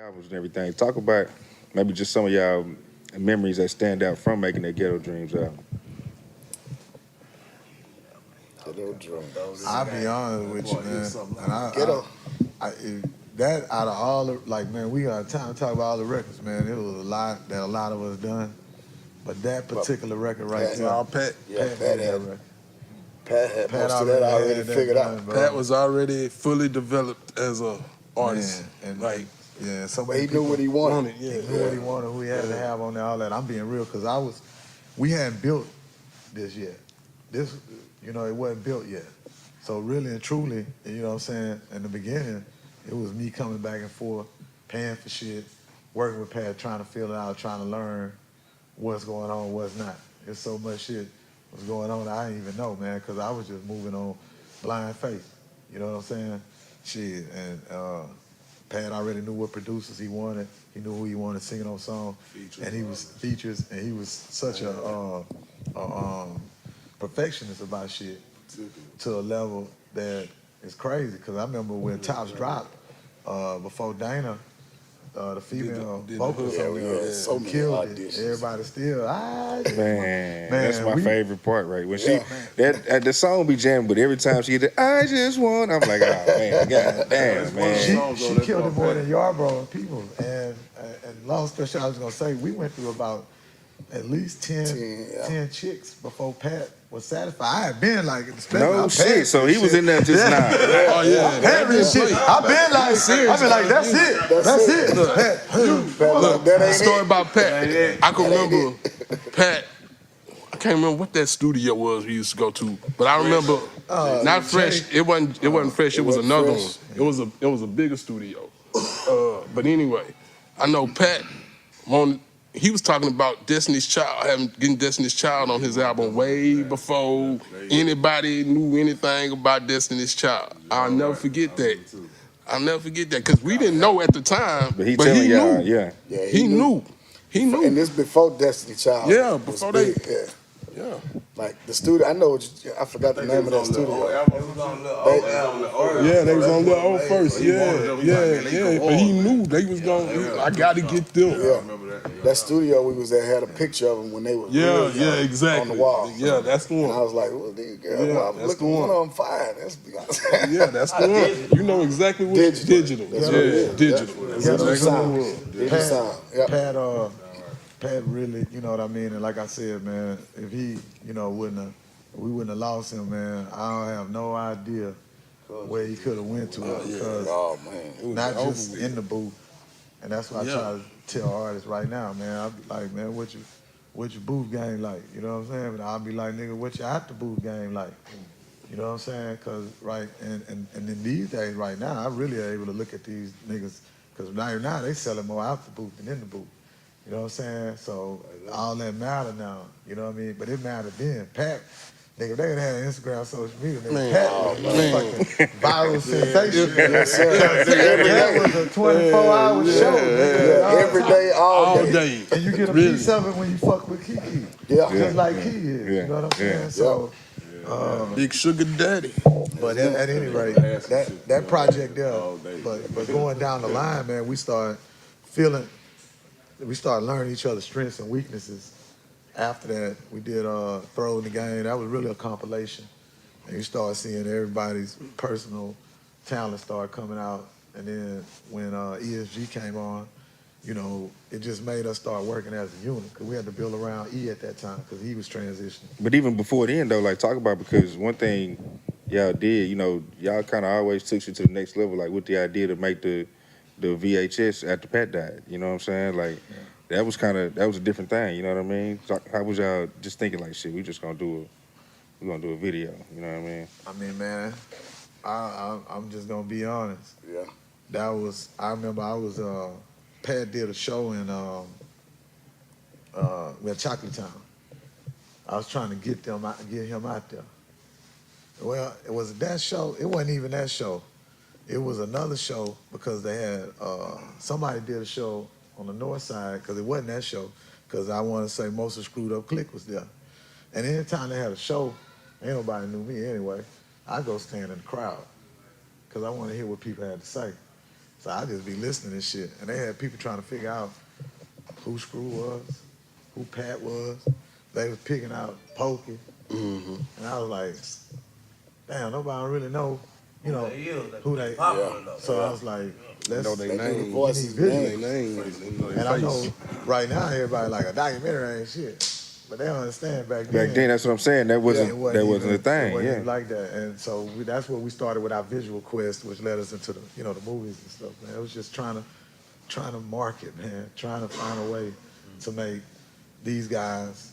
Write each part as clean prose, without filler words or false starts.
albums and everything. Talk about maybe just some of y'all memories that stand out from making that Ghetto Dreams album. Ghetto Dreams. I'll be honest with you, man. And Ghetto. That out of all the, like, man, we got time to talk about all the records, man. It was a lot that a lot of us done. But that particular record right Pat, there. Pat. Yeah, Pat Pat made had, that record. Pat had Pat most of that already had that figured done, out. bro. Pat was already fully developed as a artist. Man, and like, yeah, so But many he people knew what he wanted. yeah. He knew what he wanted, who he had to have on there, all that. I'm being real, because we hadn't built this yet. This, it wasn't built yet. So really and truly, you know what I'm saying, in the beginning, it was me coming back and forth, paying for shit, working with Pat, trying to feel it out, trying to learn what's going on, what's not. There's so much shit was going on that I didn't even know, man, because I was just moving on blind faith. You know what I'm saying? Shit, and Pat already knew what producers he wanted. He knew who he wanted singing on songs, and he was features, and he was such a perfectionist about shit to a level that is crazy. Because I remember when Tops dropped before Dana, the female vocalist on there, so many killed auditions. it. Everybody still, Man, that's my favorite part, right? When Yeah. the song be jamming, but every time she get the I just want, I'm like, oh man, god damn, man. She killed it more than Yarborough and people. And long story short, I was gonna say, we went through about at least 10 chicks before Pat was satisfied. I had been like, No shit. So he was in there just now. Oh, yeah. I've been like, that's it. That's it. Look, the story about Pat. I can remember Pat. I can't remember what that studio was we used to go to, but I remember not Fresh. It wasn't Fresh. It was another one. It was a bigger studio. But anyway, I know Pat. He was talking about Destiny's Child, getting Destiny's Child on his album way before anybody knew anything about Destiny's Child. I'll never forget that. I'll never forget that, because we didn't know at the time, But he but telling he y'all, knew. yeah. He knew. He knew. And this before Destiny Child. Yeah, was before big, they. Yeah. Like the studio, I know. I forgot the name of that studio. Yeah, they was on the old first. Yeah. But he knew they was going. I got to get them. Yeah, that studio we was at had a picture of them when they were really young exactly on the wall. Yeah, that's the one. And I was like, well, these girls, Yeah, well, I was that's looking the one one. of them fine. That's Yeah, that's the one. You know exactly what digital. That's what it is. Digital. That's Digital exactly sound. what it was. Digital sound. Yep. Pat really, you know what I mean? And like I said, man, if he, we wouldn't have lost him, man. I don't have no idea where he could have went to because Oh man, not just in the booth. And that's what I try to tell artists right now, man. I'll be like, man, what your booth game like? You know what I'm saying? But I'll be like, nigga, what your at the booth game like? You know what I'm saying? Cause and in these days right now, I really are able to look at these niggas, cause now they selling more out the booth than in the booth. You know what I'm saying? So all that matter now, you know what I mean? But it mattered then. Pat, nigga, they had Instagram, social media. Nigga, Pat was a motherfucking viral sensation. That was a 24-hour show. Nigga, every day, all day. And you get a piece of it when you fuck with Kiki. Yeah. Just like he is. You know what I'm saying? So, Big Sugar Daddy. but at any rate, that project there, but going down the line, man, we started learning each other's strengths and weaknesses. After that, we did Throw in the Game. That was really a compilation. And you start seeing everybody's personal talent start coming out. And then when ESG came on, it just made us start working as a unit, because we had to build around E at that time, because he was transitioning. But even before then, though, like talk about, because one thing y'all did, y'all kind of always took you to the next level, like with the idea to make the VHS after Pat died. You know what I'm saying? Like that was a different thing. You know what I mean? So how was y'all just thinking like, shit, we're gonna do a video? You know what I mean? I mean, man, I'm just gonna be honest. Yeah. I remember Pat did a show in Chocolate Town. I was trying to get him out there. Well, it was that show. It wasn't even that show. It was another show, because they had somebody did a show on the north side, because it wasn't that show, because I want to say most of Screwed Up Click was there. And anytime they had a show, ain't nobody knew me anyway, I go stand in the crowd, because I want to hear what people had to say. So I just be listening to shit. And they had people trying to figure out who Screw was, who Pat was. They was picking out Pokey. Mm-hmm. And I was like, damn, nobody really know, you know, who they So I was like, let's Know their name. Voices, Their names. and I know right now everybody like a documentary ain't shit. But they don't understand back then. Back then, that's what I'm saying. That wasn't it that wasn't even, a thing. It wasn't Yeah. even like that. And so that's what we started with our visual quest, which led us into the the movies and stuff. Man, it was just trying to market, man, trying to find a way to make these guys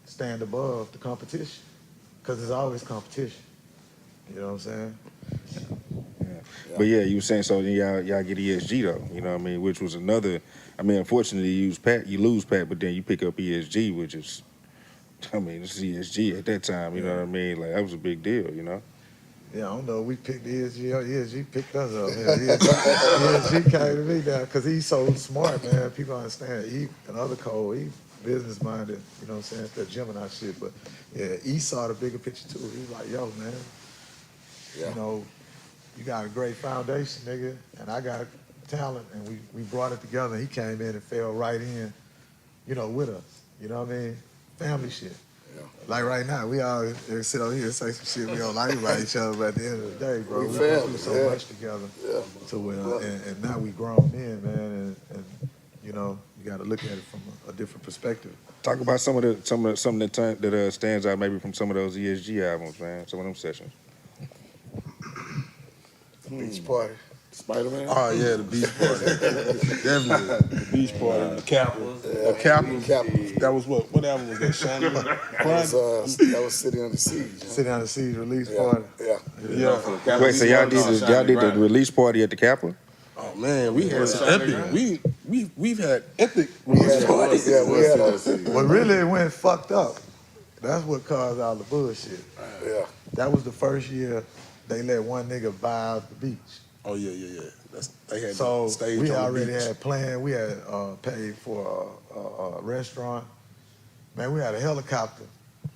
stand above the competition, because there's always competition. You know what I'm saying? But yeah, you were saying so. Then y'all get ESG though. You know what I mean? Which was another. I mean, unfortunately, you lose Pat, but then you pick up ESG, which is. I mean, it's ESG at that time. You know what I mean? Like that was a big deal. You know. Yeah, I don't know. We picked ESG up. ESG picked us up. Yeah, ESG came to me down because he's so smart, man. People understand. He another Cole. He business minded. You know what I'm saying? It's that Gemini shit. But yeah, he saw the bigger picture too. He was like, "Yo, man, you know, you got a great foundation, nigga, and I got talent, and we brought it together." He came in and fell right in, with us. You know what I mean? Family shit. Yeah. Like right now, we all sit over here and say some shit we don't like about each other, but at the end of the day, bro, we go through so much together. Yeah. So and now we grown men, man, and you got to look at it from a different perspective. Talk about something that stands out maybe from some of those ESG albums, man. Some of them sessions. Beach party. Spider-Man. Oh yeah, the Beach Party. Definitely. The Beach Party. The Kappa. Kappa. That was what album was that? Shining? That was City Under Siege. City Under Siege release party. Yeah. Wait, so y'all did the release party at the Kappa? Oh man, we had some epic. We've had epic release parties. Yeah, we had a. But really, it went fucked up. That's what caused all the bullshit. Yeah. That was the first year they let one nigga buy out the beach. Oh yeah. They had So the stage we on the already beach. had planned. We had paid for a restaurant. Man, we had a helicopter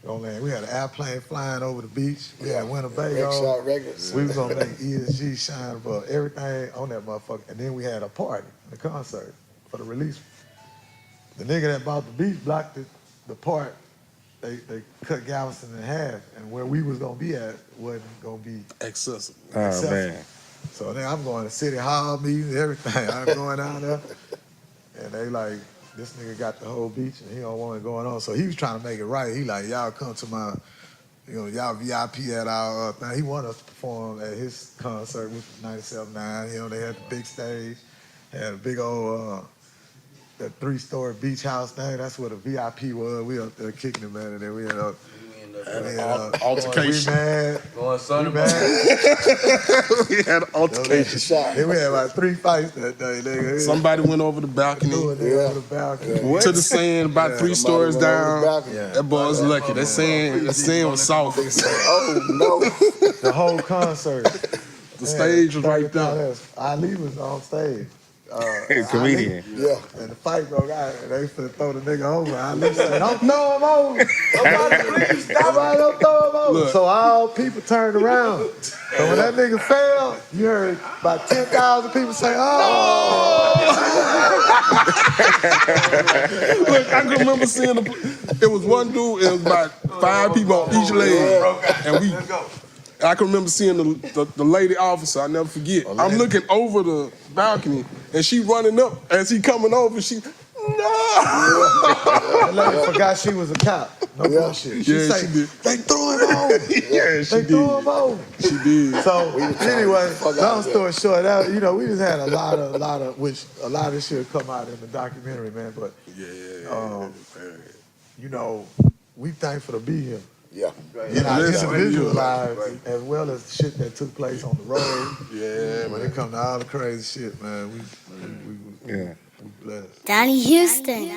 on land. We had an airplane flying over the beach. We had Winnebago. Wreckshop Records. We was gonna make ESG shine above everything on that motherfucker. And then we had a party, the concert for the release. The nigga that bought the beach blocked the part. They cut Galveston in half, and where we was gonna be at wasn't gonna be Accessible. Oh man. So then I'm going to City Hall meetings, everything. I'm going down there. And they like, this nigga got the whole beach and he don't want it going on. So he was trying to make it right. He like, y'all come to my, y'all VIP at our thing. He wanted us to perform at his concert, which was 97.9. They had the big stage, had a big old, that 3-story beach house thing. That's where the VIP was. We up there kicking it, man. And then we had altercation. We mad. Going Sunday, We mad. We had an altercation. Then we had about 3 fights that day, nigga. Somebody went over the balcony Over the balcony. to the sand about 3 stories down. Yeah. That boy was lucky. That sand was soft. Oh no. The whole concert. The stage was right there. Ali was on stage. Comedian. Yeah. And the fight broke out, and they finna throw the nigga over. Ali said, "Don't throw him over. Nobody don't throw him over." Look. So all people turned around. So when that nigga fell, you heard about 10,000 people say, "Oh!" Look, I can remember seeing it was one dude, it was about 5 people on each leg. And I can remember seeing the lady officer, I never forget. I'm looking over the balcony and she running up as he coming over, no! That lady forgot she was a cop. No bullshit. She Yeah, say, she did. "They threw him over. Yeah, she They threw him did. over." She did. So anyway, fuck out long there. story short, that, we just had a lot of which a lot of this shit come out in the documentary, man. But we thankful to be here Yeah. in our Listen, individual yeah. lives, as well as shit that took place on the road. Yeah, When man. it come to all the crazy shit, man, we Yeah. blessed. Donnie Houston.